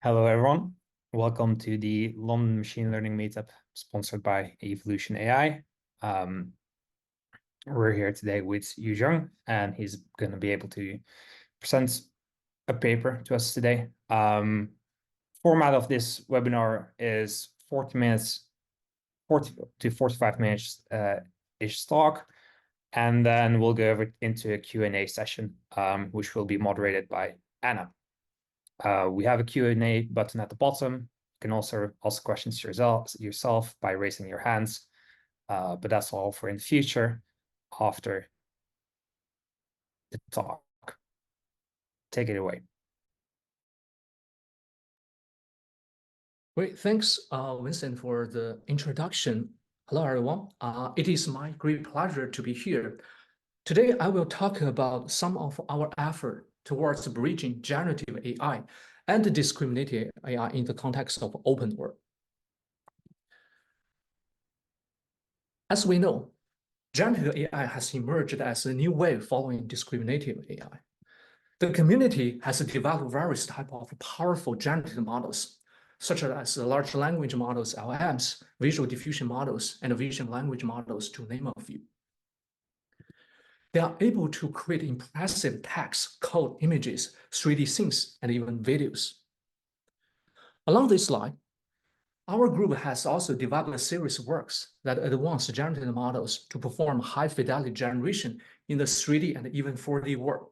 Hello, everyone. Welcome to the London Machine Learning Meetup sponsored by Evolution AI. We're here today with Yuxiong, and he's going to be able to present a paper to us today. Format of this webinar is 40 to 45 minutes ish talk, and then we'll go over into a Q&A session, which will be moderated by Anna. We have a Q&A button at the bottom. You can also ask questions yourself by raising your hands, but that's all for in the future after the talk. Take it away. Great, thanks, Vincent, for the introduction. Hello, everyone. It is my great pleasure to be here. Today, I will talk about some of our effort towards bridging generative AI and discriminative AI in the context of open world. As we know, generative AI has emerged as a new wave following discriminative AI. The community has developed various types of powerful generative models, such as large language models, LLMs, visual diffusion models, and vision language models, to name a few. They are able to create impressive text, code, images, 3D scenes, and even videos. Along this line, our group has also developed a series of works that advance generative models to perform high-fidelity generation in the 3D and even 4D world.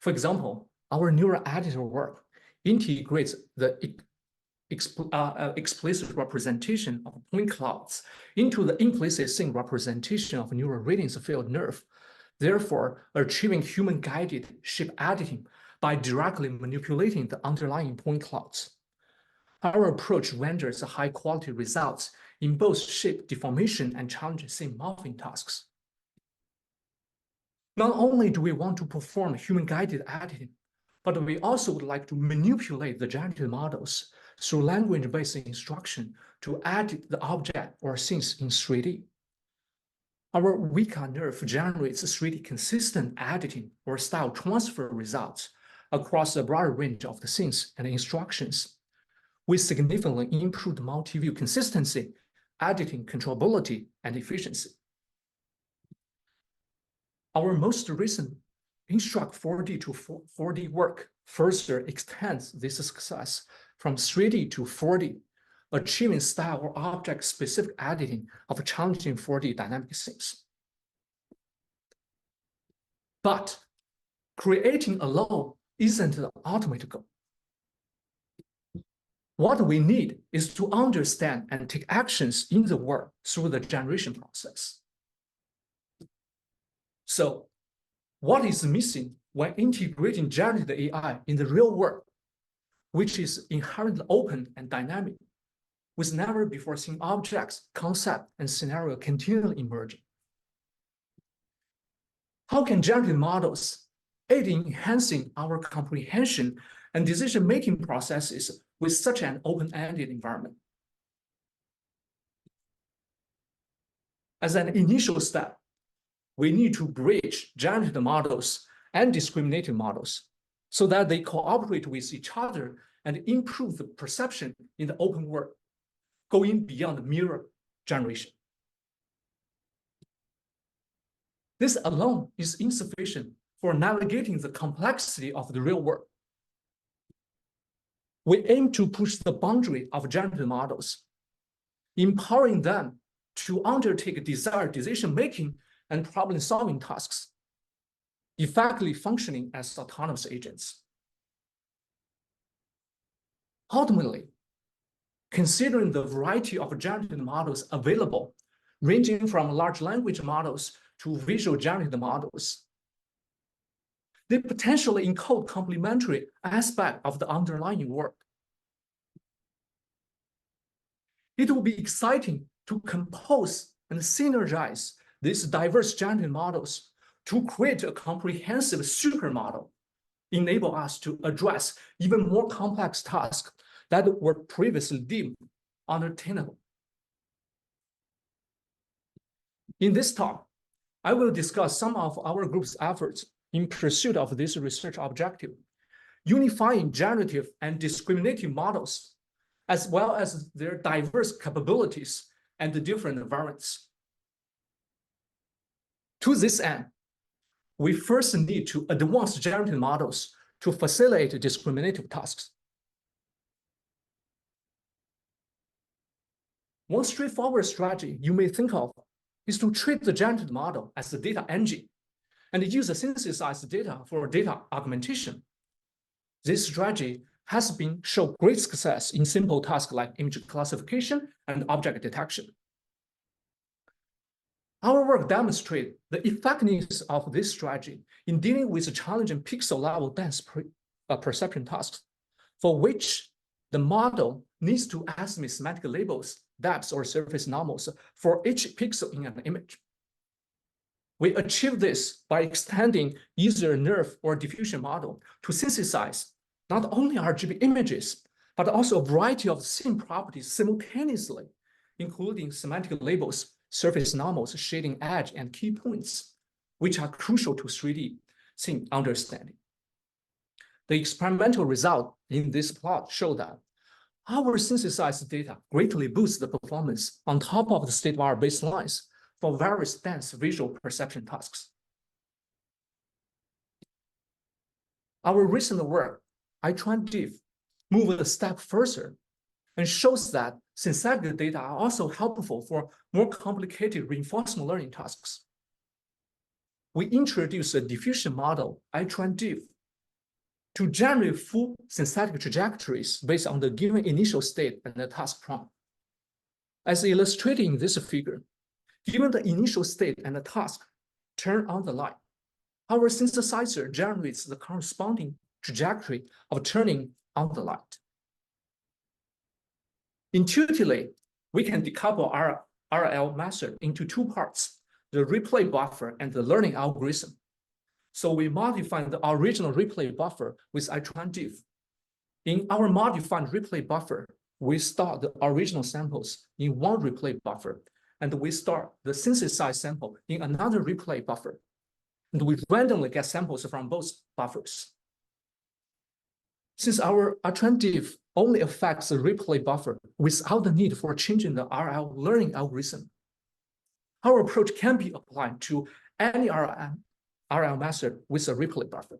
For example, our neural editor work integrates the explicit representation of point clouds into the implicit scene representation of neural radiance field nerve, therefore achieving human-guided shape editing by directly manipulating the underlying point clouds. Our approach renders high-quality results in both shape deformation and challenge scene morphing tasks. Not only do we want to perform human-guided editing, but we also would like to manipulate the generative models through language-based instruction to edit the object or scenes in 3D. Our Weka nerve generates 3D consistent editing or style transfer results across a broad range of the scenes and instructions, with significantly improved multi-view consistency, editing controllability, and efficiency. Our most recent Instruct 4D to 4D work further extends this success from 3D to 4D, achieving style or object-specific editing of challenging 4D dynamic scenes. But creating alone isn't the ultimate goal. What we need is to understand and take actions in the world through the generation process. So, what is missing when integrating generative AI in the real world, which is inherently open and dynamic, with never before seen objects, concept, and scenario continually emerging? How can generative models aid in enhancing our comprehension and decision-making processes with such an open-ended environment? As an initial step, we need to bridge generative models and discriminative models so that they cooperate with each other and improve the perception in the open world, going beyond mirror generation. This alone is insufficient for navigating the complexity of the real world. We aim to push the boundary of generative models, empowering them to undertake desired decision-making and problem-solving tasks, effectively functioning as autonomous agents. Ultimately, considering the variety of generative models available, ranging from large language models to visual generative models, they potentially encode complementary aspects of the underlying work. It will be exciting to compose and synergize these diverse generative models to create a comprehensive supermodel, enable us to address even more complex tasks that were previously deemed unattainable. In this talk, I will discuss some of our group's efforts in pursuit of this research objective, unifying generative and discriminative models, as well as their diverse capabilities and the different variants. To this end, we first need to advance generative models to facilitate discriminative tasks. One straightforward strategy you may think of is to treat the generative model as the data engine and use the synthesized data for data augmentation. This strategy has been shown great success in simple tasks like image classification and object detection. Our work demonstrates the effectiveness of this strategy in dealing with challenging pixel-level dense perception tasks, for which the model needs to estimate semantic labels, depths, or surface normals for each pixel in an image. We achieve this by extending either nerve or diffusion model to synthesize not only RGB images, but also a variety of scene properties simultaneously, including semantic labels, surface normals, shading edge, and key points, which are crucial to 3D scene understanding. The experimental result in this plot show that our synthesized data greatly boosts the performance on top of the state-of-the-art baselines for various dense visual perception tasks. Our recent work, iTrend-diff, moves a step further and shows that synthetic data are also helpful for more complicated reinforcement learning tasks. We introduced a diffusion model, iTrend-diff, to generate full synthetic trajectories based on the given initial state and the task prompt. As illustrated in this figure, given the initial state and the task, turn on the light, our synthesizer generates the corresponding trajectory of turning on the light. Intuitively, we can decouple our RL method into two parts, the replay buffer and the learning algorithm. So we modify the original replay buffer with iTrend-diff. In our modified replay buffer, we store the original samples in one replay buffer, and we store the synthesized sample in another replay buffer. And we randomly get samples from both buffers. Since our iTrend-diff only affects the replay buffer without the need for changing the RL learning algorithm, our approach can be applied to any RL method with a replay buffer.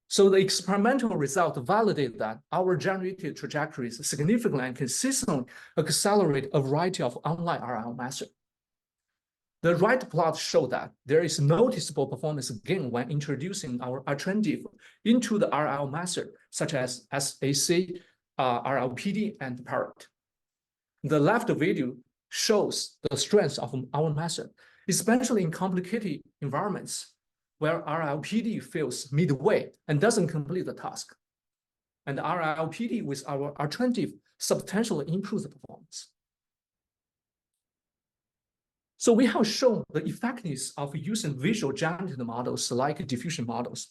So the experimental result validates that our generated trajectories significantly and consistently accelerate a variety of online RL methods. The right plot shows that there is noticeable performance gain when introducing our iTrend-diff into the RL method, such as SAC, RLPD, and parrot. The left video shows the strength of our method, especially in complicated environments where RLPD fails midway and doesn't complete the task. And RLPD with our iTrend-diff substantially improves the performance. So we have shown the effectiveness of using visual generative models like diffusion models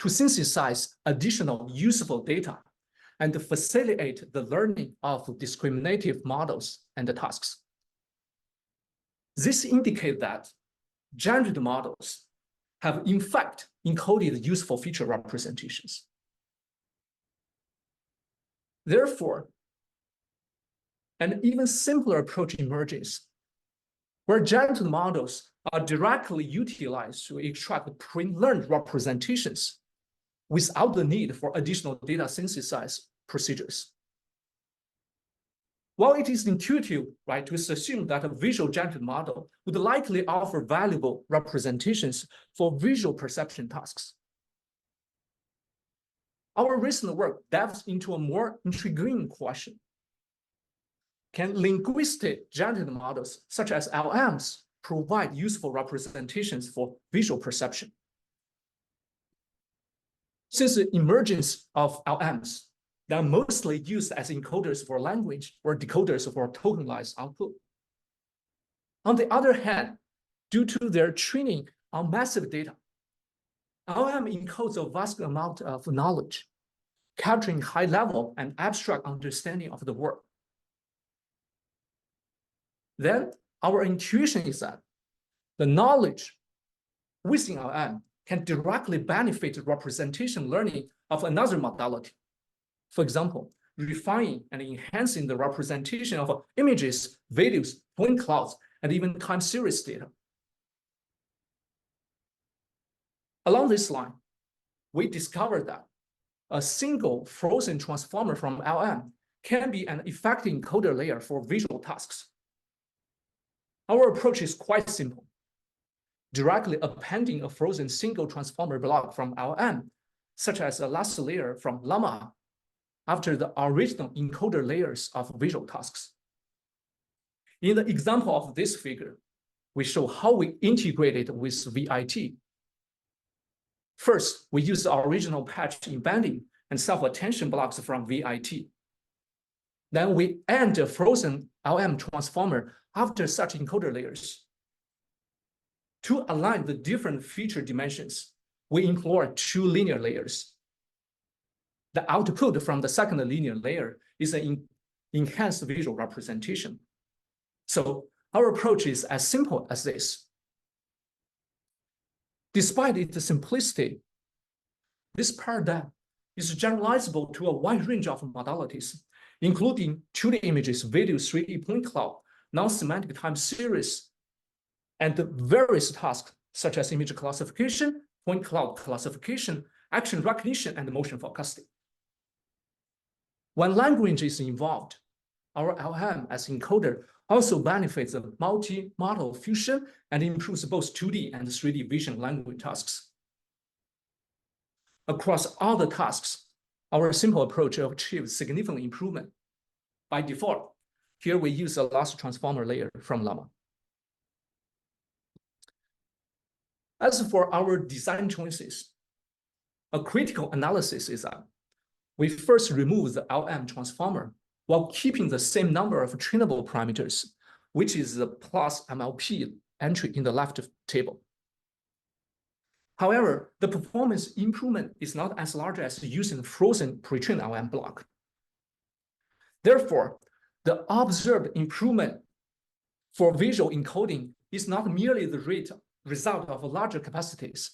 to synthesize additional useful data and facilitate the learning of discriminative models and the tasks. This indicates that generative models have in fact encoded useful feature representations. Therefore, an even simpler approach emerges, where generative models are directly utilized to extract pre-learned representations without the need for additional data synthesis procedures. While it is intuitive, right, to assume that a visual generative model would likely offer valuable representations for visual perception tasks, our recent work delves into a more intriguing question. Can linguistic generative models, such as LLMs, provide useful representations for visual perception? Since the emergence of LLMs, they are mostly used as encoders for language or decoders for tokenized output. On the other hand, due to their training on massive data, LLM encodes a vast amount of knowledge, capturing high-level and abstract understanding of the world. Then our intuition is that the knowledge within LLM can directly benefit representation learning of another modality. For example, refining and enhancing the representation of images, videos, point clouds, and even time series data. Along this line, we discovered that a single frozen transformer from LM can be an effective encoder layer for visual tasks. Our approach is quite simple. Directly appending a frozen single transformer block from LM, such as a last layer from Llama, after the original encoder layers of visual tasks. In the example of this figure, we show how we integrate it with VIT. First, we use the original patch embedding and self-attention blocks from VIT. Then we add a frozen LM transformer after such encoder layers. To align the different feature dimensions, we employ two linear layers. The output from the second linear layer is an enhanced visual representation. So our approach is as simple as this. Despite its simplicity, this paradigm is generalizable to a wide range of modalities, including 2D images, video, 3D point cloud, non-semantic time series, and various tasks such as image classification, point cloud classification, action recognition, and motion forecasting. When language is involved, our LM as encoder also benefits of multi-model fusion and improves both 2D and 3D vision language tasks. Across all the tasks, our simple approach achieves significant improvement. By default, here we use a last transformer layer from Llama. As for our design choices, a critical analysis is that we first remove the LM transformer while keeping the same number of trainable parameters, which is the plus MLP entry in the left table. However, the performance improvement is not as large as using the frozen pre-trained LM block. Therefore, the observed improvement for visual encoding is not merely the result of larger capacities.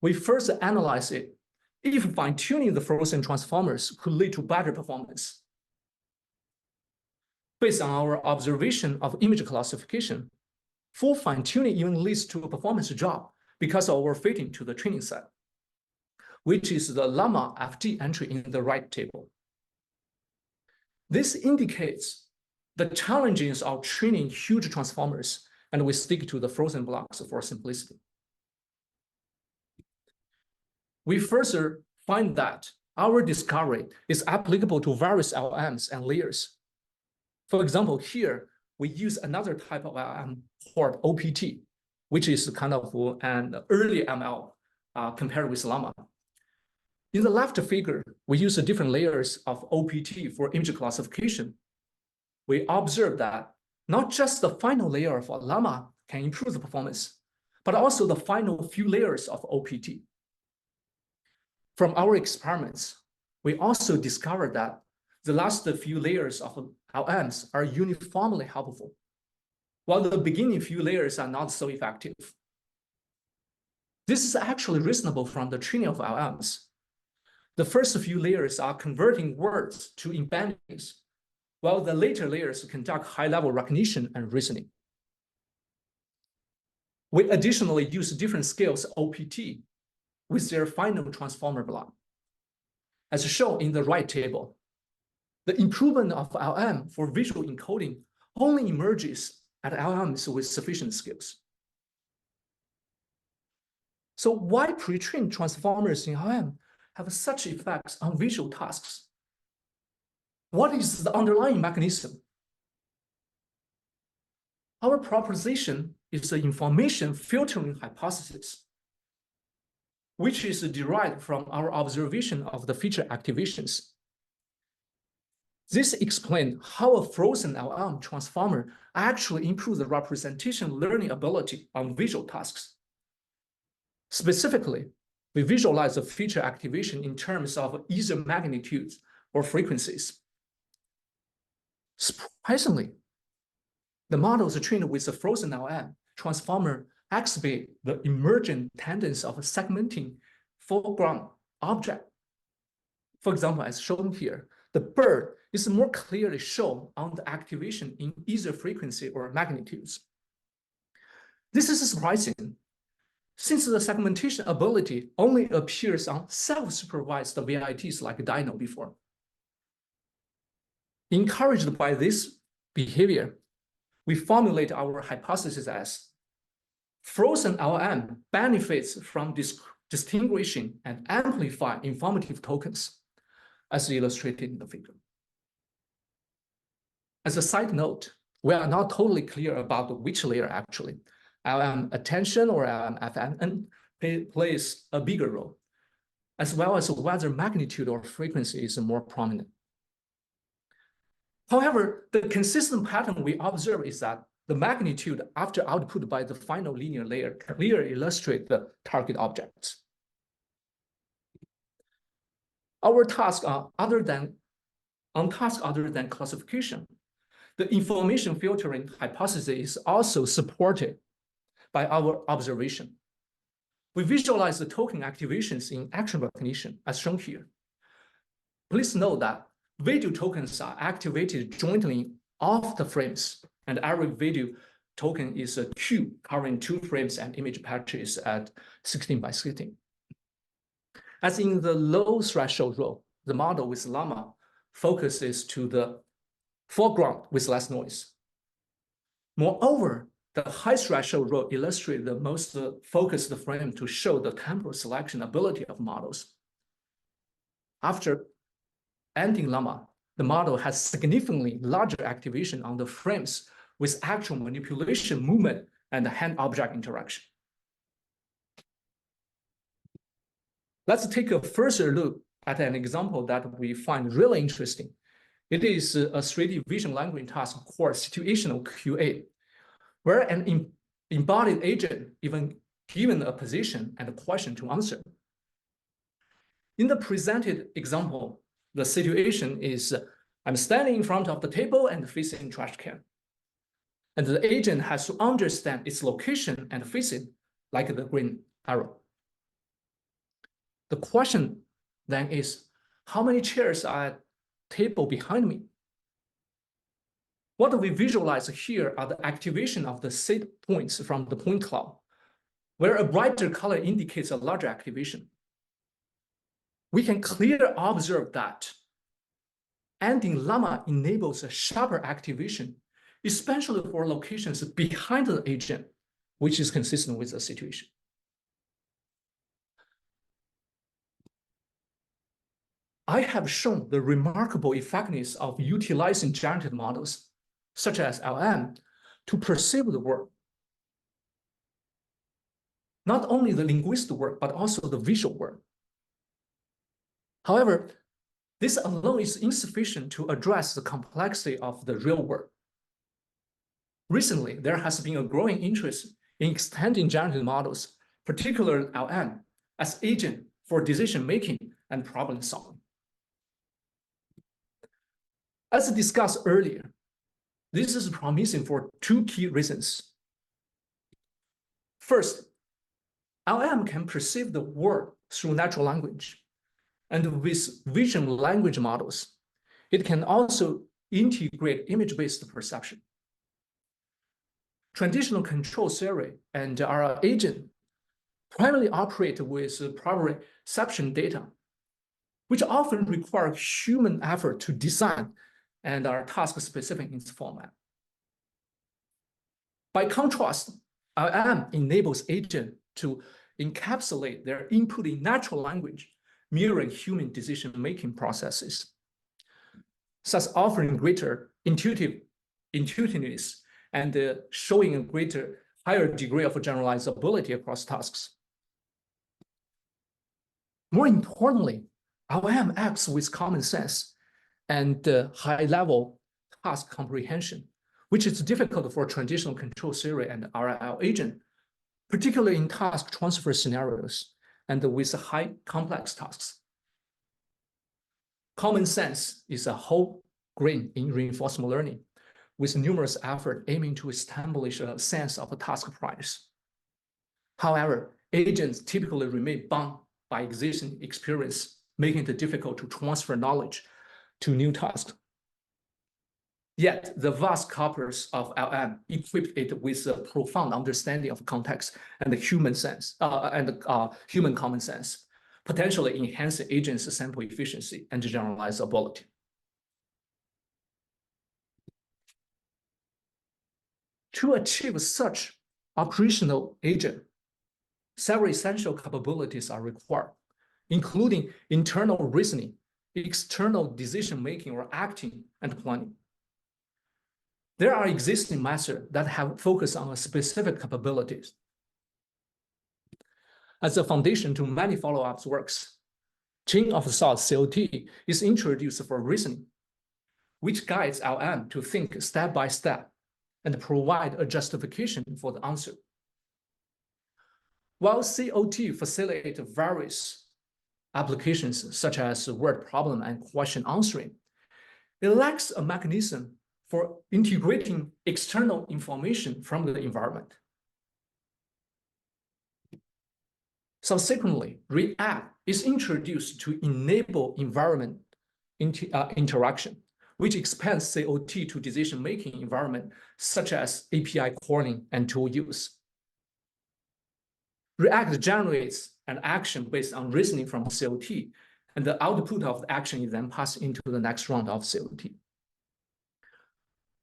We first analyze it if fine-tuning the frozen transformers could lead to better performance. Based on our observation of image classification, full fine-tuning even leads to a performance drop because of overfitting to the training set, which is the Llama FT entry in the right table. This indicates the challenges of training huge transformers, and we stick to the frozen blocks for simplicity. We further find that our discovery is applicable to various LMs and layers. For example, here, we use another type of LM called OPT, which is kind of an early ML compared with Llama. In the left figure, we use different layers of OPT for image classification. We observe that not just the final layer of Llama can improve the performance, but also the final few layers of OPT. From our experiments, we also discovered that the last few layers of LMs are uniformly helpful, while the beginning few layers are not so effective. This is actually reasonable from the training of LMs. The first few layers are converting words to embeddings, while the later layers conduct high-level recognition and reasoning. We additionally use different scales OPT with their final transformer block. As shown in the right table, the improvement of LM for visual encoding only emerges at LMs with sufficient skills. So why pre-trained transformers in LM have such effects on visual tasks? What is the underlying mechanism? Our proposition is the information filtering hypothesis, which is derived from our observation of the feature activations. This explains how a frozen LM transformer actually improves the representation learning ability on visual tasks. Specifically, we visualize the feature activation in terms of either magnitudes or frequencies. Surprisingly, the models trained with the frozen LM transformer exhibit the emergent tendency of segmenting foreground object. For example, as shown here, the bird is more clearly shown on the activation in either frequency or magnitudes. This is surprising, since the segmentation ability only appears on self-supervised VITs like Dino before. Encouraged by this behavior, we formulate our hypothesis as frozen LLM benefits from distinguishing and amplifying informative tokens, as illustrated in the figure. As a side note, we are not totally clear about which layer actually, LLM attention or LLM FNN, plays a bigger role, as well as whether magnitude or frequency is more prominent. However, the consistent pattern we observe is that the magnitude after output by the final linear layer clearly illustrates the target objects. Our task other than classification, the information filtering hypothesis is also supported by our observation. We visualize the token activations in action recognition as shown here. Please note that video tokens are activated jointly off the frames, and every video token is a cube covering 2 frames and image patches at 16 by 16. As in the low threshold row, the model with llama focuses to the foreground with less noise. Moreover, the high threshold row illustrates the most focused frame to show the temporal selection ability of models. After ending llama, the model has significantly larger activation on the frames with actual manipulation movement and hand-object interaction. Let's take a further look at an example that we find really interesting. It is a 3D vision language task called situational QA, where an embodied agent even given a position and a question to answer. In the presented example, the situation is I'm standing in front of the table and facing trash can. And the agent has to understand its location and facing like the green arrow. The question then is, how many chairs are at the table behind me? What we visualize here are the activation of the set points from the point cloud, where a brighter color indicates a larger activation. We can clearly observe that ending llama enables a sharper activation, especially for locations behind the agent, which is consistent with the situation. I have shown the remarkable effectiveness of utilizing generative models, such as LLM, to perceive the world. Not only the linguistic world, but also the visual world. However, this alone is insufficient to address the complexity of the real world. Recently, there has been a growing interest in extending generative models, particularly LLM, as agent for decision-making and problem-solving. As discussed earlier, this is promising for 2 key reasons. First, LLM can perceive the world through natural language, and with vision language models, it can also integrate image-based perception. Traditional control theory and our agent primarily operate with proprioception data, which often require human effort to design and are task-specific in its format. By contrast, LLM enables agents to encapsulate their input in natural language, mirroring human decision-making processes, thus offering greater intuitiveness and showing a higher degree of generalizability across tasks. More importantly, LLM acts with common sense and high-level task comprehension, which is difficult for traditional control theory and RL agent, particularly in task transfer scenarios and with high complex tasks. Common sense is a whole grain in reinforcement learning, with numerous efforts aiming to establish a sense of a task price. However, agents typically remain bound by existing experience, making it difficult to transfer knowledge to new tasks. Yet, the vast corpus of LM equipped it with a profound understanding of context and the human sense human common sense, potentially enhancing agents' sample efficiency and generalizability. To achieve such operational agent, several essential capabilities are required, including internal reasoning, external decision-making or acting, and planning. There are existing methods that have focused on specific capabilities. As a foundation to many follow-up works, chain of thought COT is introduced for reasoning, which guides LM to think step by step and provide a justification for the answer. While COT facilitates various applications such as word problem and question answering, it lacks a mechanism for integrating external information from the environment. Subsequently, React is introduced to enable environment interaction, which expands COT to decision-making environment such as API calling and tool use. React generates an action based on reasoning from COT, and the output of the action is then passed into the next round of COT.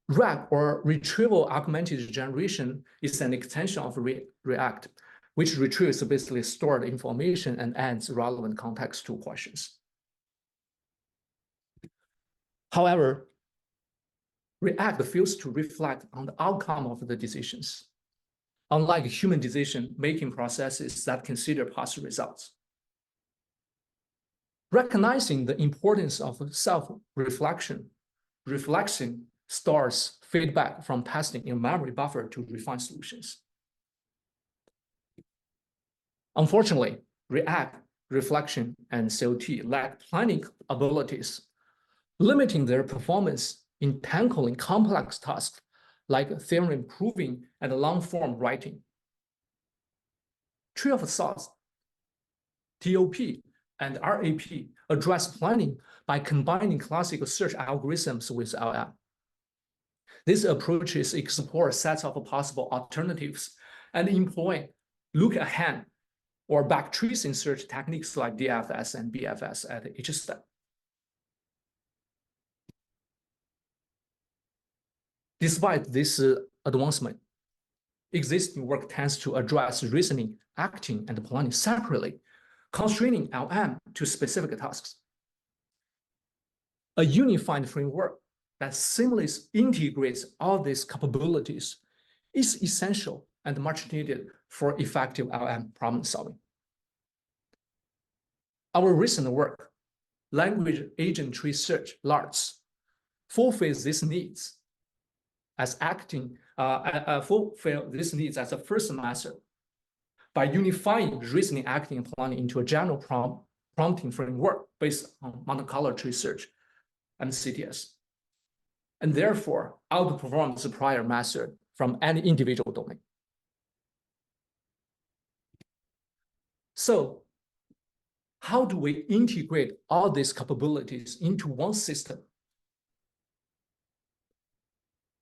RAG, or retrieval augmented generation, is an extension of React, which retrieves basically stored information and adds relevant context to questions. However, React fails to reflect on the outcome of the decisions, unlike human decision-making processes that consider past results. Recognizing the importance of self-reflection, reflection stores feedback from testing in memory buffer to refine solutions. Unfortunately, React, reflection, and COT lack planning abilities, limiting their performance in tackling complex tasks like theorem proving and long-form writing. Tree of thoughts, TOP, and RAP address planning by combining classical search algorithms with LM. These approaches explore sets of possible alternatives and employ look ahead or backtracing search techniques like DFS and BFS at each step. Despite this advancement, existing work tends to address reasoning, acting, and planning separately, constraining LM to specific tasks. A unified framework that seamlessly integrates all these capabilities is essential and much needed for effective LM problem solving. Our recent work, Language Agent Tree Search, LARS, fulfills these needs as fulfill these needs as a first method by unifying reasoning, acting, and planning into a general prompting framework based on monocolor tree search and CTS, and therefore outperforms the prior method from any individual domain. So, how do we integrate all these capabilities into one system?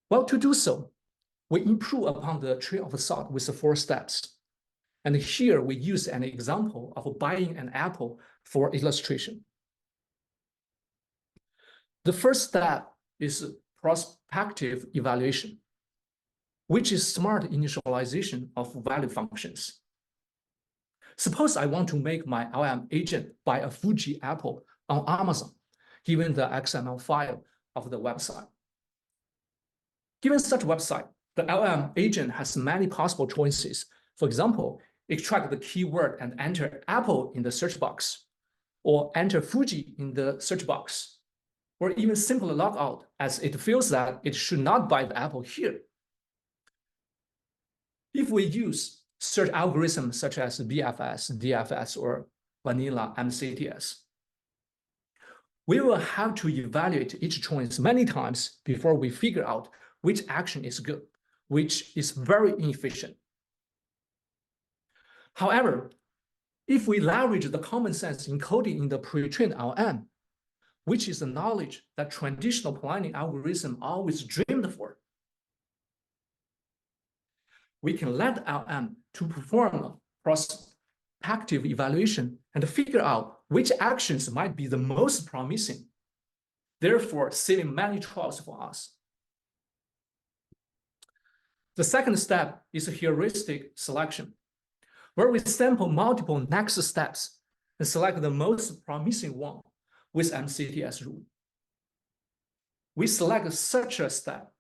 Well, to do so, we improve upon the tree of thought with the 4 steps. And here we use an example of buying an apple for illustration. The first step is prospective evaluation, which is smart initialization of value functions. Suppose I want to make my LM agent buy a Fuji apple on Amazon, given the XML file of the website. Given such website, the LM agent has many possible choices. For example, extract the keyword and enter Apple in the search box, or enter Fuji in the search box, or even simply log out as it feels that it should not buy the apple here. If we use search algorithms such as BFS, DFS, or vanilla MCTS, we will have to evaluate each choice many times before we figure out which action is good, which is very inefficient. However, if we leverage the common sense encoding in the pre-trained LM, which is the knowledge that traditional planning algorithm always dreamed for, we can let LM to perform a prospective evaluation and figure out which actions might be the most promising, therefore saving many trials for us. The second step is heuristic selection, where we sample multiple next steps and select the most promising one with MCTS rule. We select such a step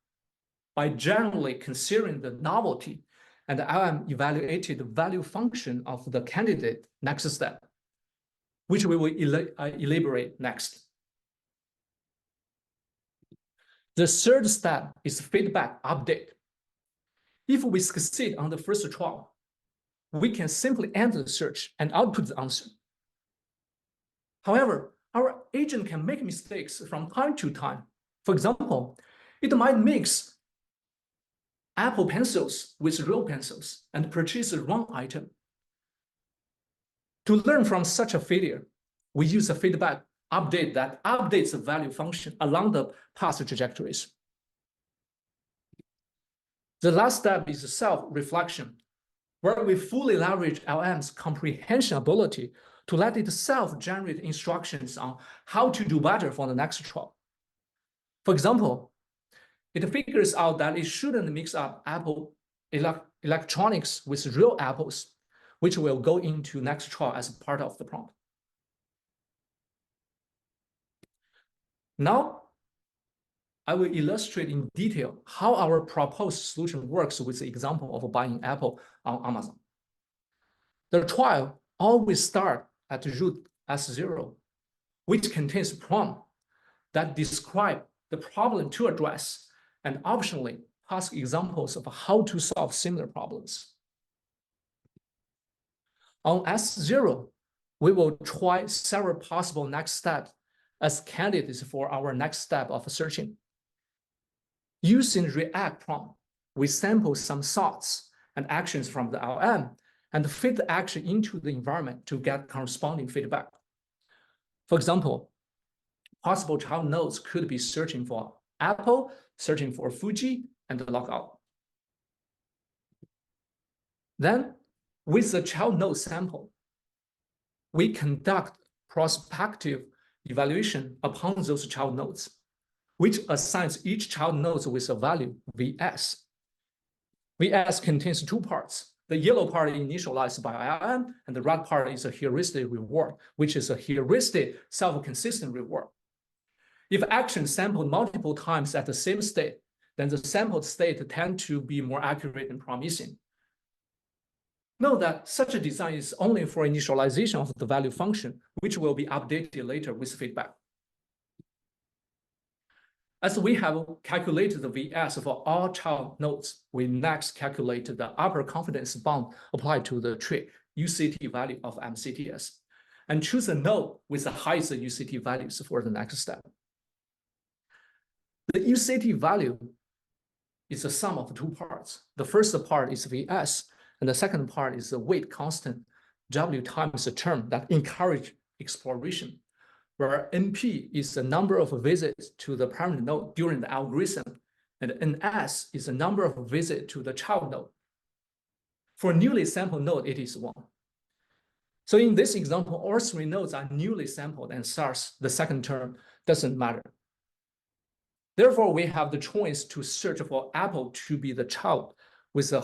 by generally considering the novelty and the LM evaluated value function of the candidate next step, which we will elaborate next. The third step is feedback update. If we succeed on the first trial, we can simply end the search and output the answer. However, our agent can make mistakes from time to time. For example, it might mix Apple pencils with real pencils and purchase the wrong item. To learn from such a failure, we use a feedback update that updates the value function along the past trajectories. The last step is self-reflection, where we fully leverage LM's comprehension ability to let it self-generate instructions on how to do better for the next trial. For example, it figures out that it shouldn't mix up Apple electronics with real apples, which will go into next trial as part of the prompt. Now, I will illustrate in detail how our proposed solution works with the example of buying Apple on Amazon. The trial always starts at root S0, which contains prompt that describe the problem to address and optionally ask examples of how to solve similar problems. On S0, we will try several possible next steps as candidates for our next step of searching. Using React prompt, we sample some thoughts and actions from the LM and fit the action into the environment to get corresponding feedback. For example, possible child nodes could be searching for Apple, searching for Fuji, and logout. Then, with the child node sample, we conduct prospective evaluation upon those child nodes, which assigns each child node with a value VS. VS contains two parts. The yellow part is initialized by LM, and the red part is a heuristic reward, which is a heuristic self-consistent reward. If actions sampled multiple times at the same state, then the sampled state tend to be more accurate and promising. Note that such a design is only for initialization of the value function, which will be updated later with feedback. As we have calculated the VS for all child nodes, we next calculate the upper confidence bound applied to the tree UCT value of MCTS and choose a node with the highest UCT values for the next step. The UCT value is the sum of two parts. The first part is VS, and the second part is the weight constant, W times the term that encourage exploration, where NP is the number of visits to the parent node during the algorithm, and NS is the number of visits to the child node. For newly sampled node, it is 1. So in this example, all 3 nodes are newly sampled, and thus the second term doesn't matter. Therefore, we have the choice to search for Apple to be the child with the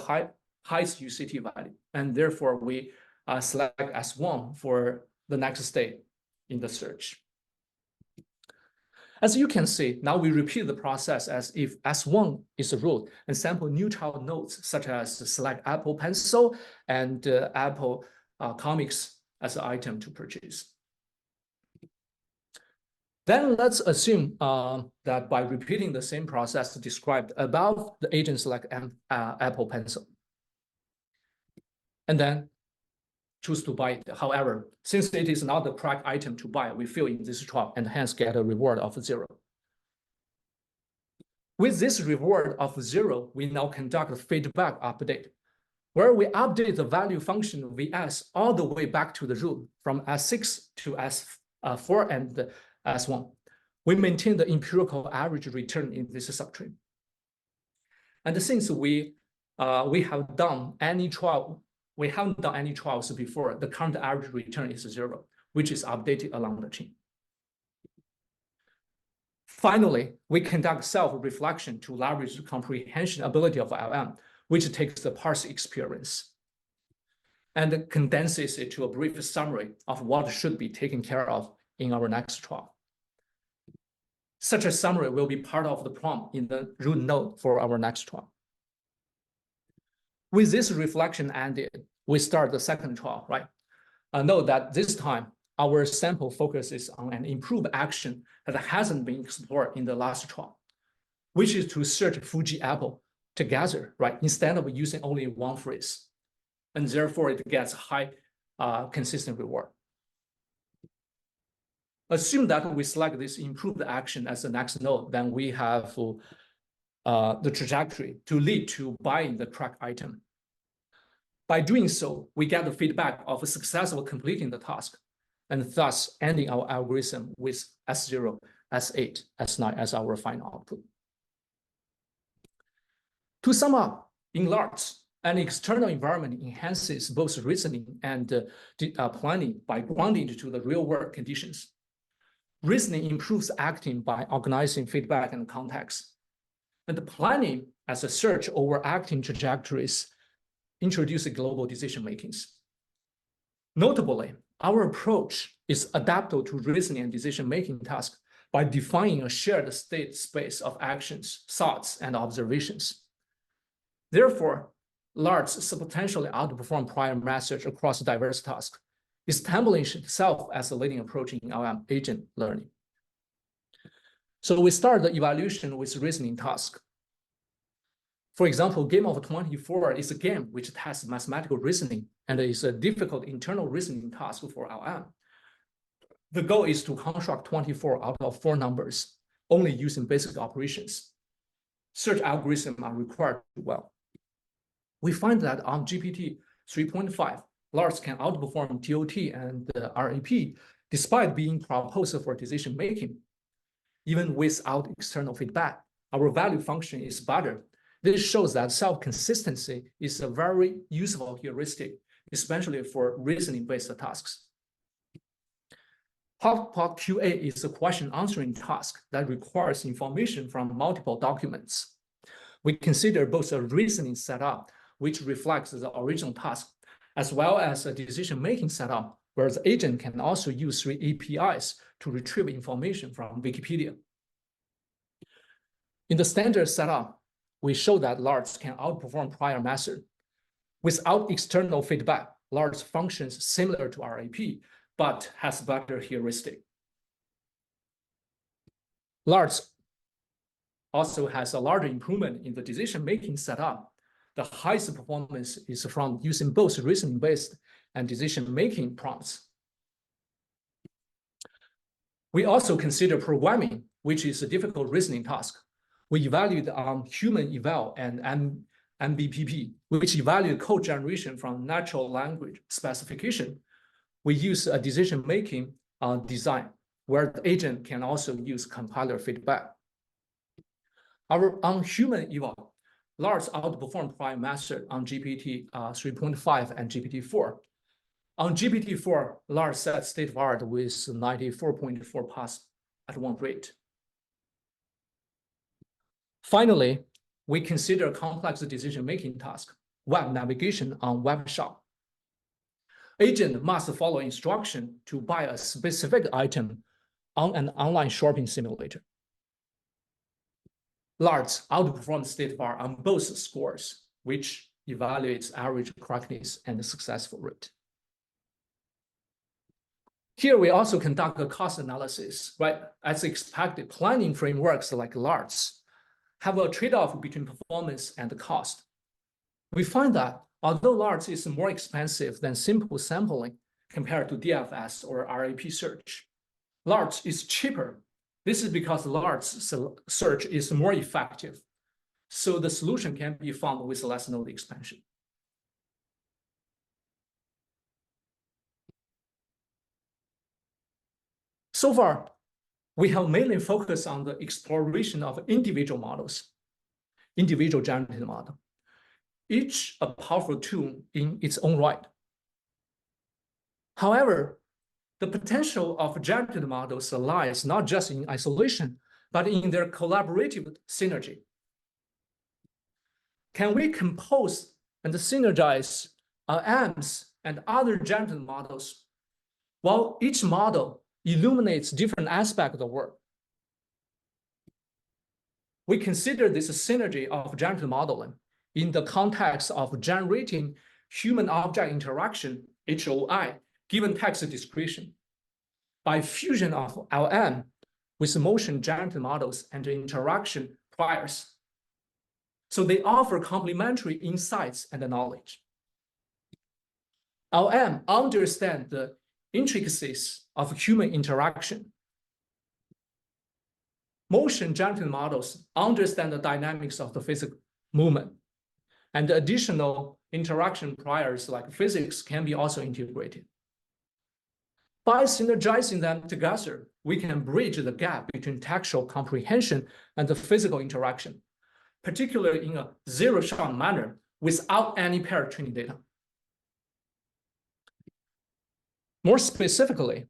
highest UCT value, and therefore we select S1 for the next state in the search. As you can see, now we repeat the process as if S1 is the root and sample new child nodes, such as select Apple Pencil and Apple Comics as an item to purchase. Then let's assume that by repeating the same process described above, the agent select Apple Pencil, and then choose to buy it. However, since it is not the correct item to buy, we fail in this trial and hence get a reward of 0. With this reward of 0, we now conduct a feedback update, where we update the value function vs all the way back to the root from S6 to S4 and S1. We maintain the empirical average return in this subtree. And since we haven't done any trials before, the current average return is 0, which is updated along the chain. Finally, we conduct self-reflection to leverage the comprehension ability of LLM, which takes the parse experience and condenses it to a brief summary of what should be taken care of in our next trial. Such a summary will be part of the prompt in the root node for our next trial. With this reflection ended, we start the second trial, right? Note that this time, our sample focuses on an improved action that hasn't been explored in the last trial, which is to search Fuji apple together, right? Instead of using only one phrase. And therefore, it gets high consistent reward. Assume that we select this improved action as the next node, then we have the trajectory to lead to buying the track item. By doing so, we get the feedback of successfully completing the task, and thus ending our algorithm with S0, S8, S9 as our final output. To sum up, in LARS, an external environment enhances both reasoning and planning by grounding to the real-world conditions. Reasoning improves acting by organizing feedback and context. And the planning as a search over acting trajectories introduces global decision-makings. Notably, our approach is adaptable to reasoning and decision-making tasks by defining a shared state space of actions, thoughts, and observations. Therefore, LARS substantially outperform prior methods across diverse tasks, establishing itself as a leading approach in LLM agent learning. So we start the evaluation with reasoning task. For example, Game of 24 is a game which tests mathematical reasoning and is a difficult internal reasoning task for LLM. The goal is to construct 24 out of 4 numbers, only using basic operations. Search algorithms are required to do well. We find that on GPT 3.5, LARS can outperform TOT and RAP despite being proposed for decision-making. Even without external feedback, our value function is better. This shows that self-consistency is a very useful heuristic, especially for reasoning-based tasks. Hotpot QA is a question-answering task that requires information from multiple documents. We consider both a reasoning setup, which reflects the original task, as well as a decision-making setup, where the agent can also use 3 APIs to retrieve information from Wikipedia. In the standard setup, we show that LARS can outperform prior method. Without external feedback, LARS functions similar to RAP, but has better heuristic. LARS also has a larger improvement in the decision-making setup. The highest performance is from using both reasoning-based and decision-making prompts. We also consider programming, which is a difficult reasoning task. We evaluate human eval and MBPP, which evaluate code generation from natural language specification. We use a decision-making design, where the agent can also use compiler feedback. On human eval, LARS outperformed prior method on GPT 3.5 and GPT-4. On GPT-4, LARS set state-of-art with 94.4 pass at 1 rate. Finally, we consider complex decision-making task, web navigation on web shop. Agent must follow instruction to buy a specific item on an online shopping simulator. LARS outperforms state-of-art on both scores, which evaluates average correctness and the successful rate. Here, we also conduct a cost analysis, right? As expected, planning frameworks like LARS have a trade-off between performance and cost. We find that although LARS is more expensive than simple sampling compared to DFS or RAP search, LARS is cheaper. This is because LARS search is more effective, so the solution can be found with less node expansion. So far, we have mainly focused on the exploration of individual models, individual generative model, each a powerful tool in its own right. However, the potential of generative models lies not just in isolation, but in their collaborative synergy. Can we compose and synergize LLMs and other generative models while each model illuminates different aspects of the work? We consider this synergy of generative modeling in the context of generating human-object interaction, HOI, given text description, by fusion of LM with motion generative models and interaction priors. So they offer complementary insights and knowledge. LM understand the intricacies of human interaction. Motion generative models understand the dynamics of the physical movement, and additional interaction priors like physics can be also integrated. By synergizing them together, we can bridge the gap between textual comprehension and the physical interaction, particularly in a zero-shot manner without any paired training data. More specifically,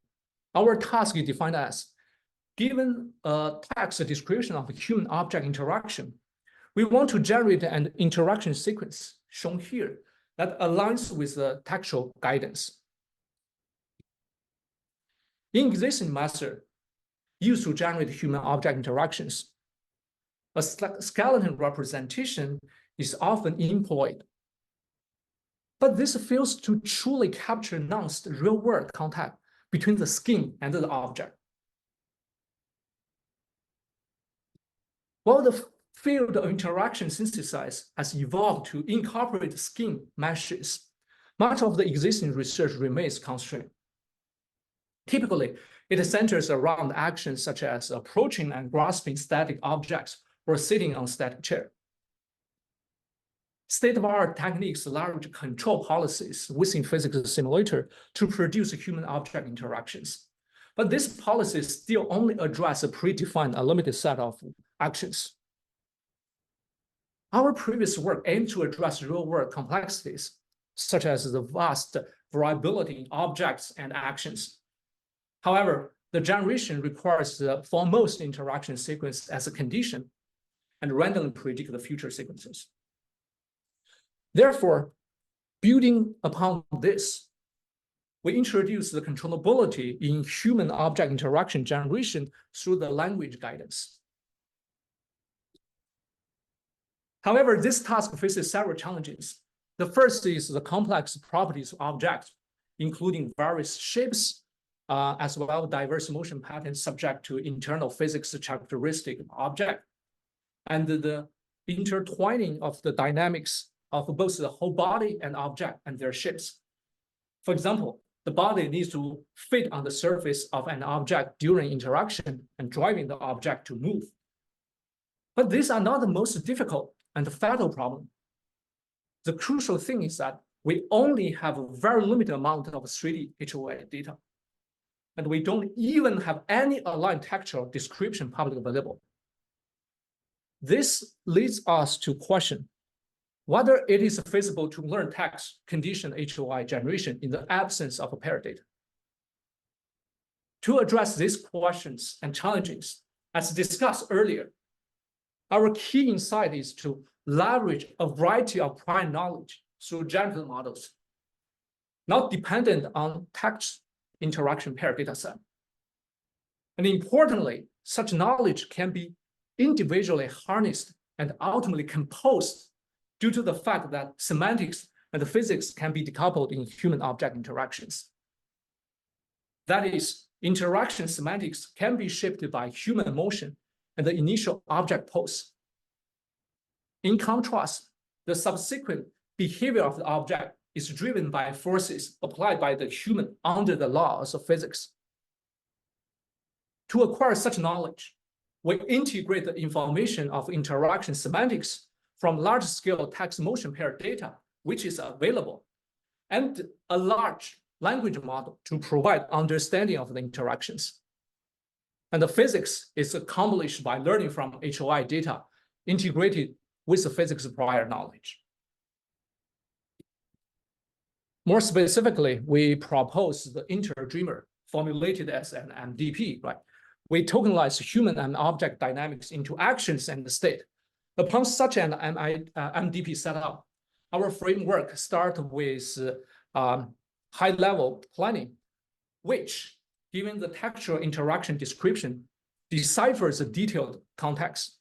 our task is defined as, given a text description of a human-object interaction, we want to generate an interaction sequence shown here that aligns with the textual guidance. In existing method used to generate human-object interactions, a skeleton representation is often employed. But this fails to truly capture nuanced real-world contact between the skin and the object. While the field of interaction synthesis has evolved to incorporate skin meshes, much of the existing research remains constrained. Typically, it centers around actions such as approaching and grasping static objects or sitting on static chair. State-of-the-art techniques leverage control policies within physics simulator to produce human-object interactions. But these policies still only address a predefined, a limited set of actions. Our previous work aimed to address real-world complexities, such as the vast variability in objects and actions. However, the generation requires the foremost interaction sequence as a condition and randomly predict the future sequences. Therefore, building upon this, we introduce the controllability in human-object interaction generation through the language guidance. However, this task faces several challenges. The first is the complex properties of objects, including various shapes, as well as diverse motion patterns subject to internal physics characteristic of object, and the intertwining of the dynamics of both the whole body and object and their shapes. For example, the body needs to fit on the surface of an object during interaction and driving the object to move. But these are not the most difficult and fatal problem. The crucial thing is that we only have a very limited amount of 3D HOI data, and we don't even have any aligned textual description publicly available. This leads us to question whether it is feasible to learn text condition HOI generation in the absence of paired data. To address these questions and challenges, as discussed earlier, our key insight is to leverage a variety of prior knowledge through generative models, not dependent on text interaction pair dataset. And importantly, such knowledge can be individually harnessed and ultimately composed due to the fact that semantics and the physics can be decoupled in human-object interactions. That is, interaction semantics can be shaped by human motion and the initial object pose. In contrast, the subsequent behavior of the object is driven by forces applied by the human under the laws of physics. To acquire such knowledge, we integrate the information of interaction semantics from large-scale text motion pair data, which is available, and a large language model to provide understanding of the interactions. And the physics is accomplished by learning from HOI data integrated with the physics prior knowledge. More specifically, we propose the interdreamer formulated as an MDP, right? We tokenize human and object dynamics into actions and state. Upon such an MDP setup, our framework starts with high-level planning, which, given the textual interaction description, deciphers the detailed context.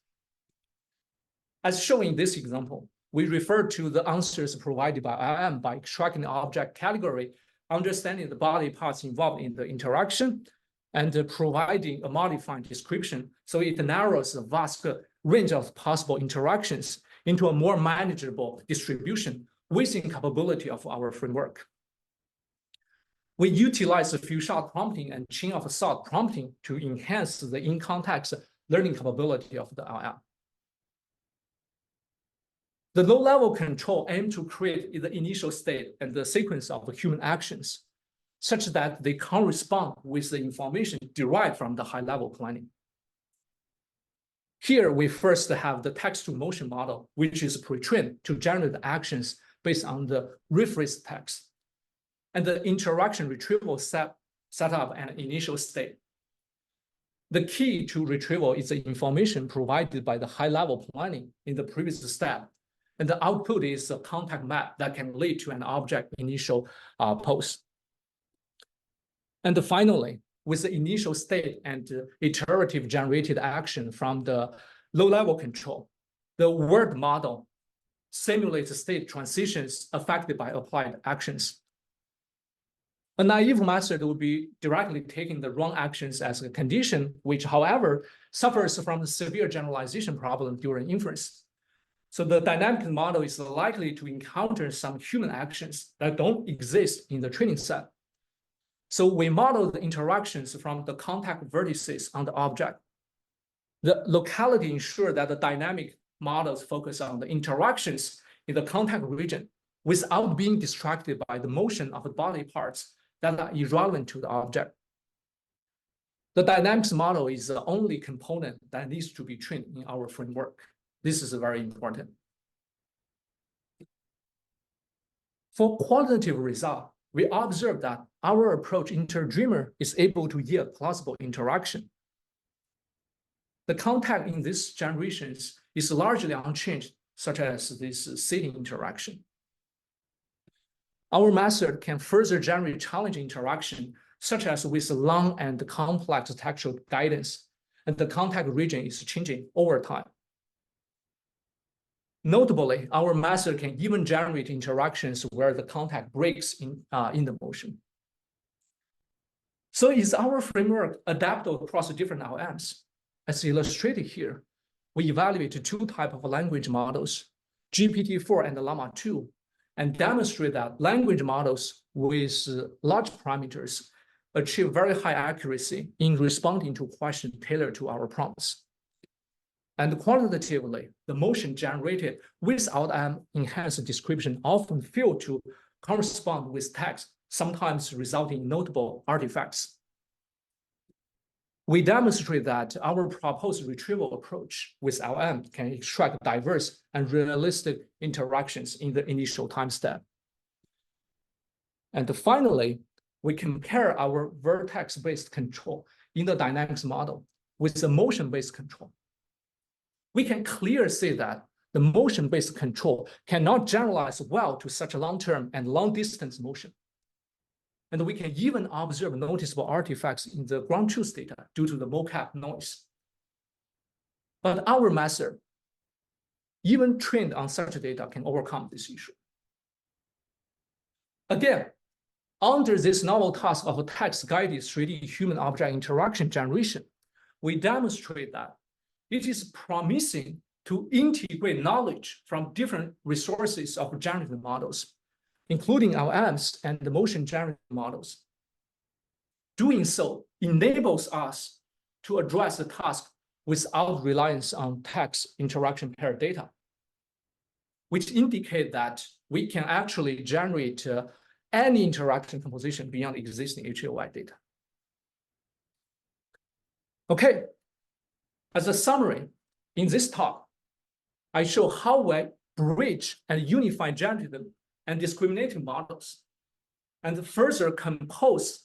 As shown in this example, we refer to the answers provided by LLM by extracting the object category, understanding the body parts involved in the interaction, and providing a modified description. So it narrows the vast range of possible interactions into a more manageable distribution within capability of our framework. We utilize the few-shot prompting and chain-of-thought prompting to enhance the in-context learning capability of the LLM. The low-level control aims to create the initial state and the sequence of the human actions, such that they correspond with the information derived from the high-level planning. Here, we first have the text-to-motion model, which is pre-trained to generate the actions based on the rephrased text, and the interaction retrieval set up an initial state. The key to retrieval is the information provided by the high-level planning in the previous step, and the output is a contact map that can lead to an object initial pose. And finally, with the initial state and iterative generated action from the low-level control, the word model simulates state transitions affected by applied actions. A naive method would be directly taking the wrong actions as a condition, which, however, suffers from the severe generalization problem during inference. So the dynamic model is likely to encounter some human actions that don't exist in the training set. So we model the interactions from the contact vertices on the object. The locality ensures that the dynamic models focus on the interactions in the contact region without being distracted by the motion of the body parts that are irrelevant to the object. The dynamics model is the only component that needs to be trained in our framework. This is very important. For qualitative result, we observe that our approach interdreamer is able to yield plausible interaction. The contact in these generations is largely unchanged, such as this sitting interaction. Our method can further generate challenging interaction, such as with long and complex textual guidance, and the contact region is changing over time. Notably, our method can even generate interactions where the contact breaks in the motion. So is our framework adaptable across different LLMs? As illustrated here, we evaluate two types of language models, GPT-4 and Llama 2, and demonstrate that language models with large parameters achieve very high accuracy in responding to questions tailored to our prompts. And qualitatively, the motion generated without an enhanced description often fail to correspond with text, sometimes resulting in notable artifacts. We demonstrate that our proposed retrieval approach with LLM can extract diverse and realistic interactions in the initial time step. And finally, we compare our vertex-based control in the dynamics model with the motion-based control. We can clearly say that the motion-based control cannot generalize well to such a long-term and long-distance motion. And we can even observe noticeable artifacts in the ground truth data due to the mocap noise. But our method, even trained on such data, can overcome this issue. Again, under this novel task of text-guided 3D human object interaction generation, we demonstrate that it is promising to integrate knowledge from different resources of generative models, including LLMs and the motion generative models. Doing so enables us to address the task without reliance on text interaction pair data, which indicate that we can actually generate any interaction composition beyond existing HOI data. Okay, as a summary, in this talk, I show how we bridge and unify generative and discriminative models, and further compose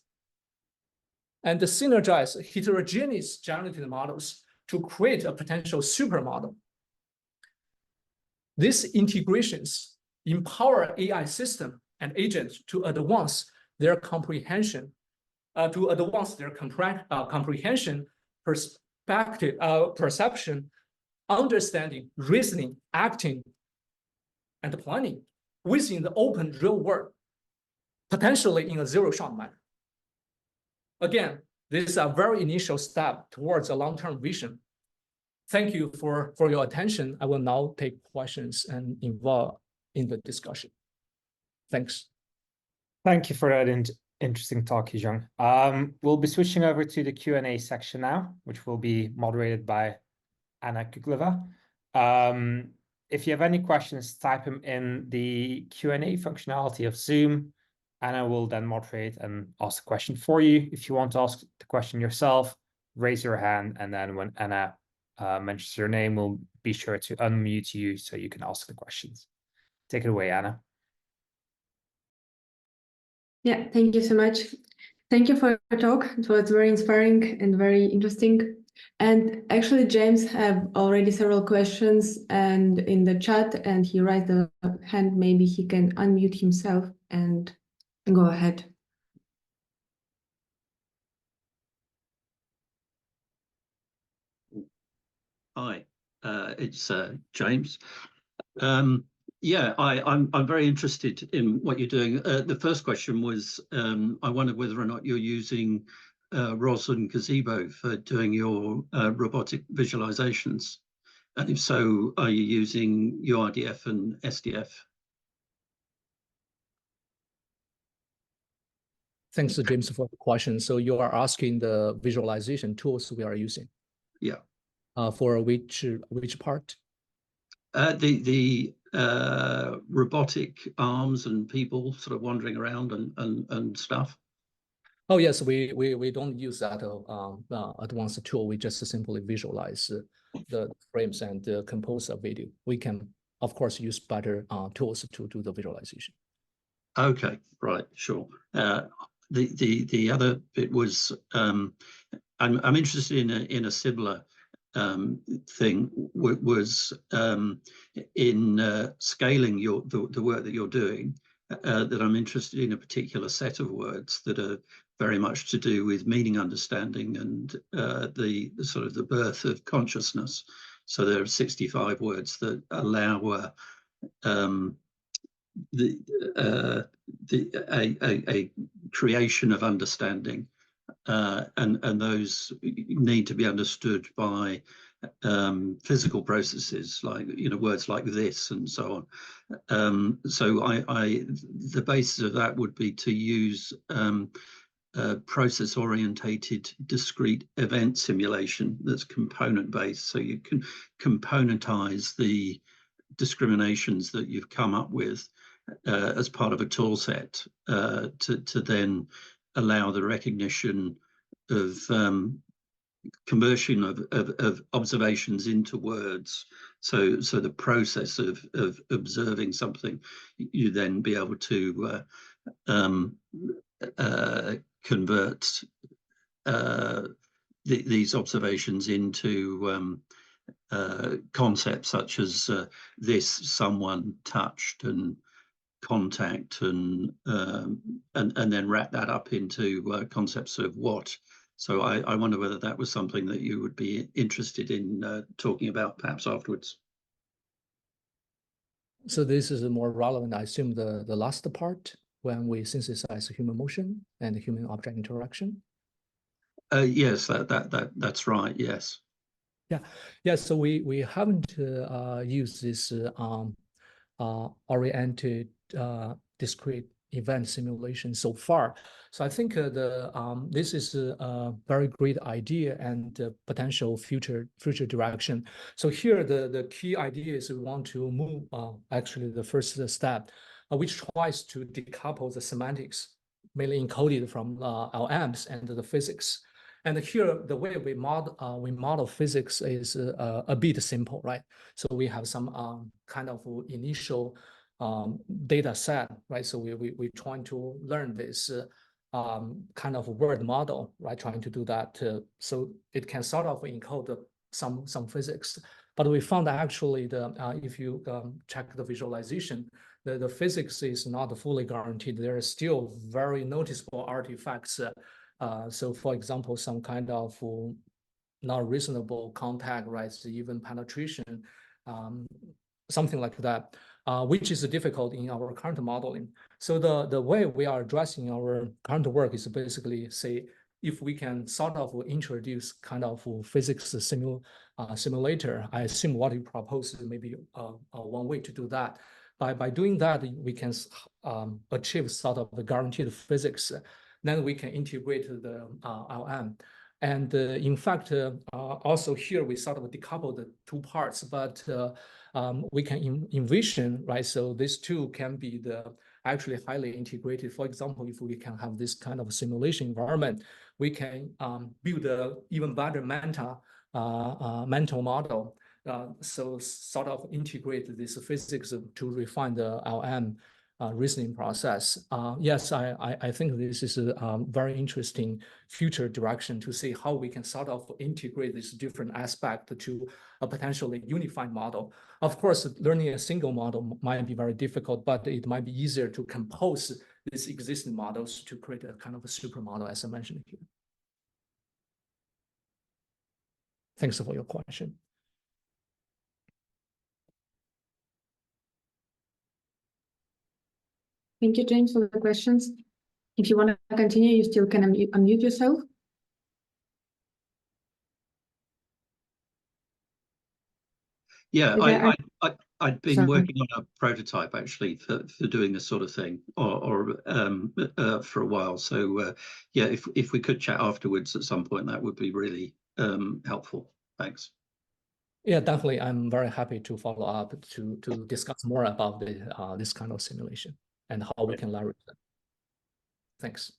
and synergize heterogeneous generative models to create a potential supermodel. These integrations empower AI system and agents to advance their comprehension, comprehension, perspective, perception, understanding, reasoning, acting, and planning within the open real world, potentially in a zero-shot manner. Again, this is a very initial step towards a long-term vision. Thank you for your attention. I will now take questions and involve in the discussion. Thanks. Thank you for that interesting talk, Yuxiong. We'll be switching over to the Q&A section now, which will be moderated by Anna Kukleva. If you have any questions, type them in the Q&A functionality of Zoom. Anna will then moderate and ask the question for you. If you want to ask the question yourself, raise your hand, and then when Anna mentions your name, we'll be sure to unmute you so you can ask the questions. Take it away, Anna. Yeah, thank you so much. Thank you for your talk. It was very inspiring and very interesting. And actually, James have already several questions and in the chat, and he raised the hand. Maybe he can unmute himself and go ahead. Hi, it's James. Yeah, I'm very interested in what you're doing. The first question was, I wondered whether or not you're using ROS and Gazebo for doing your robotic visualizations, and if so, are you using URDF and SDF? Thanks, James, for the question. So you are asking the visualization tools we are using. Yeah. For which part? The robotic arms and people sort of wandering around and stuff. Oh yes, we don't use that advanced tool. We just simply visualize the frames and compose a video. We can, of course, use better tools to do the visualization. Okay, right, sure. The other bit was I'm interested in a similar thing was in scaling the work that you're doing, that I'm interested in a particular set of words that are very much to do with meaning understanding and the sort of the birth of consciousness. So there are 65 words that allow a creation of understanding, and those need to be understood by physical processes, like words like this and so on. So the basis of that would be to use process-orientated discrete event simulation that's component-based, so you can componentize the discriminations that you've come up with as part of a tool set to then allow the recognition of conversion of observations into words. So the process of observing something, you then be able to convert these observations into concepts such as this, someone, touched, and contact, and then wrap that up into concepts of what. So I wonder whether that was something that you would be interested in talking about perhaps afterwards. So this is more relevant, I assume, the last part, when we synthesize human motion and human object interaction. Yes, that's right. Yes. Yeah. So we haven't used this oriented discrete event simulation so far. So I think this is a very great idea and potential future direction. So here the key idea is we want to move actually the first step, which tries to decouple the semantics, mainly encoded from LLMs and the physics, And here, the way we model physics is a bit simple, right? So we have some kind of initial data set, right? So we're trying to learn this kind of word model, right? Trying to do that so it can sort of encode some physics. But we found that actually if you check the visualization, the physics is not fully guaranteed. There are still very noticeable artifacts. So for example, some kind of not reasonable contact, right? So even penetration, something like that, which is difficult in our current modeling. So the way we are addressing our current work is basically say, if we can sort of introduce kind of physics simulator, I assume what you propose is maybe one way to do that. By doing that, we can achieve sort of the guaranteed physics. Then we can integrate the LM. And in fact, also here we sort of decouple the two parts, but we can envision, right? So these two can be actually highly integrated. For example, if we can have this kind of simulation environment, we can build an even better mental model. So sort of integrate this physics to refine the LM reasoning process. Yes, I think this is a very interesting future direction to see how we can sort of integrate this different aspect to a potentially unified model. Of course, learning a single model might be very difficult, but it might be easier to compose these existing models to create a kind of a super model, as I mentioned here. Thanks for your question. Thank you, James, for the questions. If you want to continue, you still can unmute yourself. Yeah, I'd been working on a prototype actually for doing this sort of thing, or for a while. So yeah, if we could chat afterwards at some point, that would be really helpful. Thanks. Yeah, definitely. I'm very happy to follow up to discuss more about this kind of simulation and how we can leverage them. Thanks.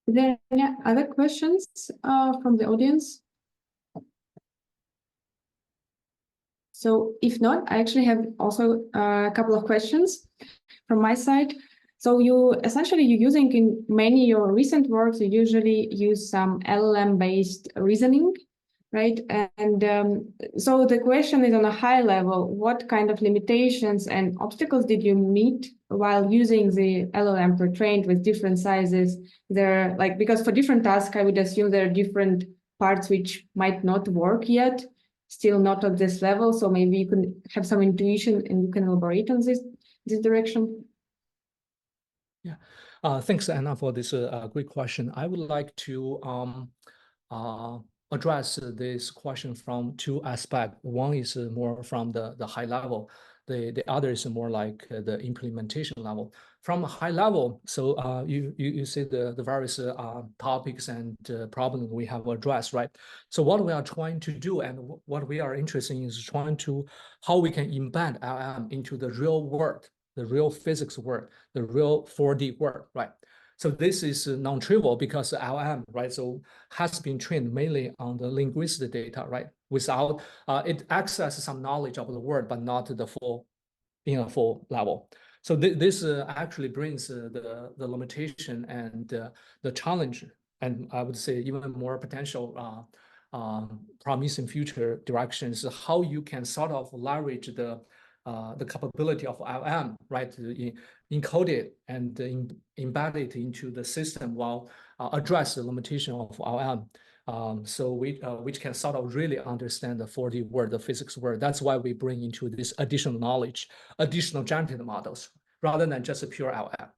Is there any other questions from the audience? So if not, I actually have also a couple of questions from my side. So you're using in many of your recent works, you usually use some LLM-based reasoning, right? And so the question is on a high level, what kind of limitations and obstacles did you meet while using the LLM pre-trained with different sizes? There, like, because for different tasks, I would assume there are different parts which might not work yet, still not at this level. So maybe you can have some intuition and you can elaborate on this direction. Yeah, thanks, Anna, for this great question. I would like to address this question from two aspects. One is more from the high level. The other is more like the implementation level. From a high level, so you see the various topics and problems we have addressed, right? So what we are trying to do and what we are interested in is trying to how we can embed LLM into the real world, the real physics world, the real 4D world, right? So this is non-trivial because LLM, right? So has been trained mainly on the linguistic data, right? Without it accesses some knowledge of the word, but not the full, in a full level. So this actually brings the limitation and the challenge, and I would say even more potential promising future directions. How you can sort of leverage the capability of LLM, right? To encode it and embed it into the system while address the limitation of LLM. So which can sort of really understand the 4D world, the physics world. That's why we bring into this additional knowledge, additional generative models, rather than just a pure LLM.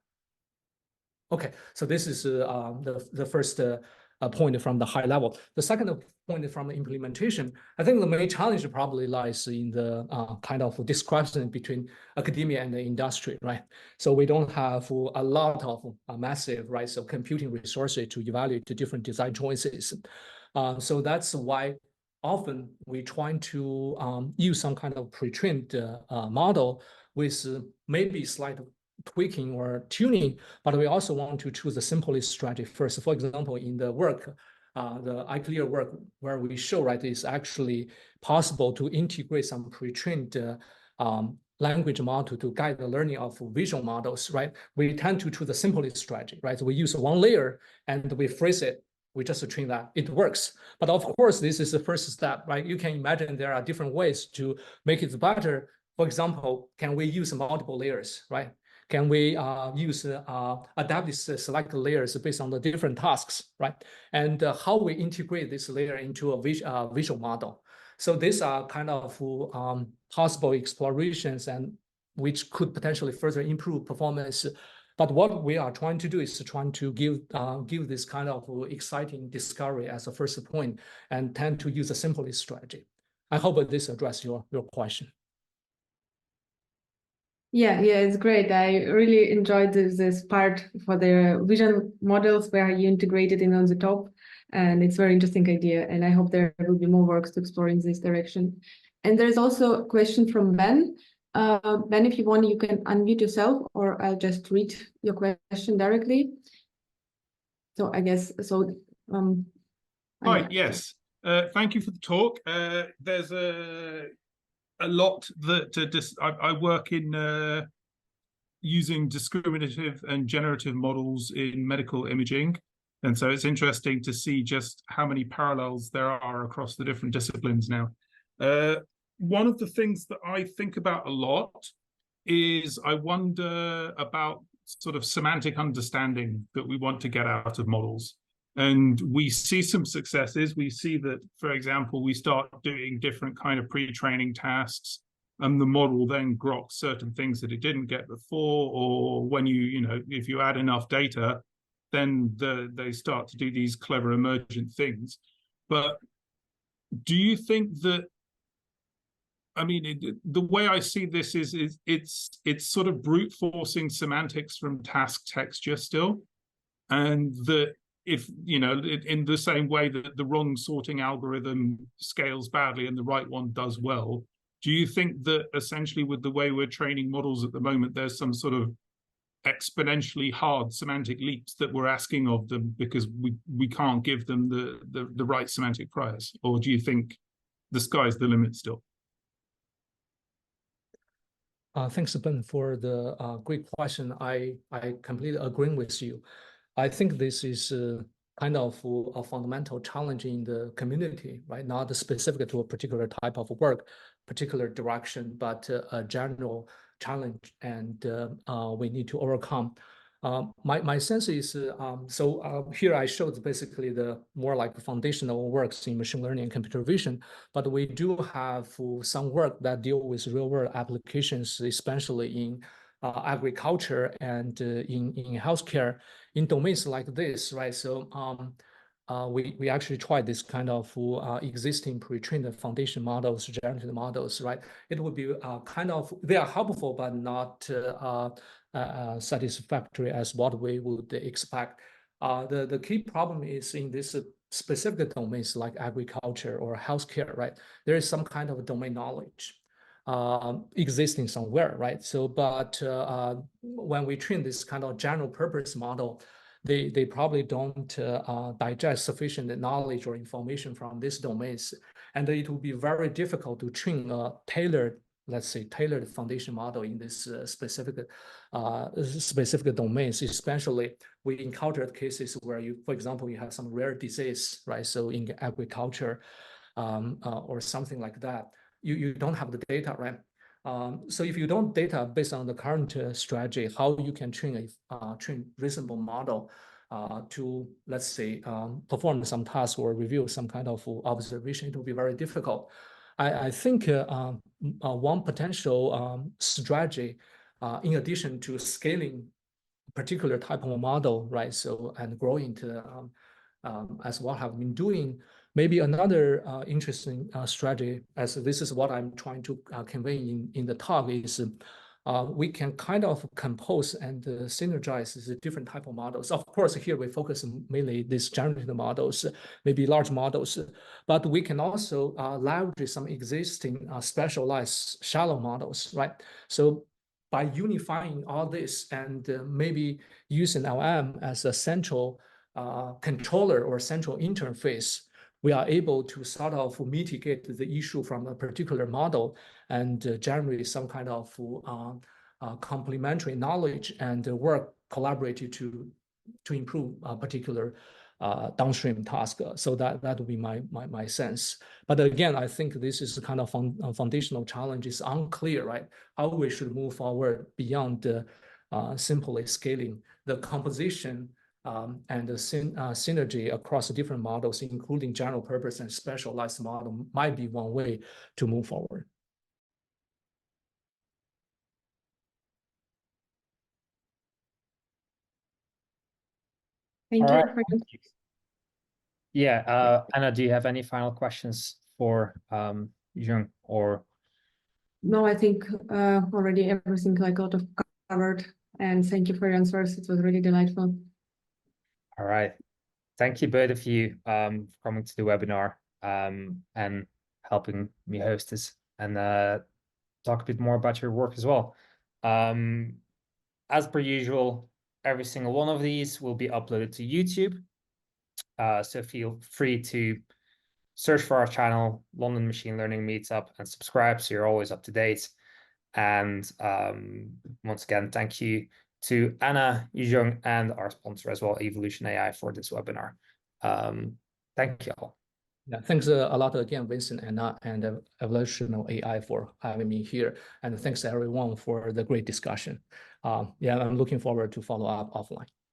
Okay, so this is the first point from the high level. The second point from the implementation, I think the main challenge probably lies in the kind of discrepancy between academia and the industry, right? So we don't have a lot of massive, right, so computing resources to evaluate the different design choices. So that's why often we try to use some kind of pre-trained model with maybe slight tweaking or tuning, but we also want to choose the simplest strategy first. For example, in the work, the iClear work where we show, right, it's actually possible to integrate some pre-trained language model to guide the learning of visual models, right? We tend to choose the simplest strategy, right? So we use one layer and we phrase it. We just train that, it works. But of course, this is the first step, right? You can imagine there are different ways to make it better. For example, can we use multiple layers, right? Can we use adaptive select layers based on the different tasks, right? And how we integrate this layer into a visual model. So these are kind of possible explorations and which could potentially further improve performance. But what we are trying to do is trying to give this kind of exciting discovery as a first point and tend to use a simplest strategy. I hope this addresses your question. Yeah, it's great. I really enjoyed this part for the vision models where you integrated in on the top. And it's a very interesting idea. And I hope there will be more works to explore in this direction. And there's also a question from Ben. Ben, if you want, you can unmute yourself, or I'll just read your question directly. So I guess, so. Hi, yes. Thank you for the talk. There's a lot that I work in using discriminative and generative models in medical imaging. And so it's interesting to see just how many parallels there are across the different disciplines now. One of the things that I think about a lot is I wonder about sort of semantic understanding that we want to get out of models. And we see some successes. We see that, for example, we start doing different kind of pre-training tasks, and the model then groks certain things that it didn't get before, or when if you add enough data, then they start to do these clever emergent things. But do you think that, I mean, the way I see this is it's sort of brute forcing semantics from task texture still, and that if, in the same way that the wrong sorting algorithm scales badly and the right one does well, do you think that essentially with the way we're training models at the moment, there's some sort of exponentially hard semantic leaps that we're asking of them because we can't give them the right semantic priors? Or do you think the sky's the limit still? Thanks, Ben, for the great question. I completely agree with you. I think this is kind of a fundamental challenge in the community, right? Not specific to a particular type of work, particular direction, but a general challenge, and we need to overcome. My sense is, here I showed basically the more like foundational works in machine learning and computer vision, but we do have some work that deal with real world applications, especially in agriculture and in healthcare, in domains like this, right? So we actually tried this kind of existing pre-trained foundation models, generative models, right? It would be kind of, they are helpful, but not satisfactory as what we would expect. The key problem is in this specific domains like agriculture or healthcare, right? There is some kind of domain knowledge existing somewhere, right? So, but when we train this kind of general purpose model, they probably don't digest sufficient knowledge or information from these domains, and it will be very difficult to train a tailored, let's say, tailored foundation model in this specific domains. Especially, we encountered cases where you, for example, you have some rare disease, right? So in agriculture or something like that, you don't have the data, right? So if you don't data based on the current strategy, how you can train a reasonable model to, let's say, perform some task or review some kind of observation, it will be very difficult. I think one potential strategy, in addition to scaling a particular type of model, right? So, and growing to, as what I've been doing, maybe another interesting strategy, as this is what I'm trying to convey in the talk, is we can kind of compose and synergize the different type of models. Of course, here we focus mainly these generative models, maybe large models, but we can also leverage some existing specialized shallow models, right? So by unifying all this and maybe using LM as a central controller or central interface, we are able to sort of mitigate the issue from a particular model and generate some kind of complementary knowledge and work collaboratively to improve a particular downstream task. So that would be my sense. But again, I think this is kind of foundational challenge. It's unclear, right? How we should move forward beyond simply scaling the composition and the synergy across the different models, including general purpose and specialized model, might be one way to move forward. Thank All you. right. Yeah, Anna, do you have any final questions for Yuxiong or? No, I think already everything I got covered, and thank you for your answers. It was really delightful. All right. Thank you both of you for coming to the webinar and helping me host this and talk a bit more about your work as well. As per usual, every single one of these will be uploaded to YouTube. So feel free to search for our channel, London Machine Learning Meetup, and subscribe so you're always up to date. And once again, thank you to Anna, Yuxiong, and our sponsor as well, Evolution AI, for this webinar. Thank you all. Yeah, thanks a lot again, Vincent and Evolution AI for having me here. And thanks everyone for the great discussion. Yeah, I'm looking forward to follow up offline.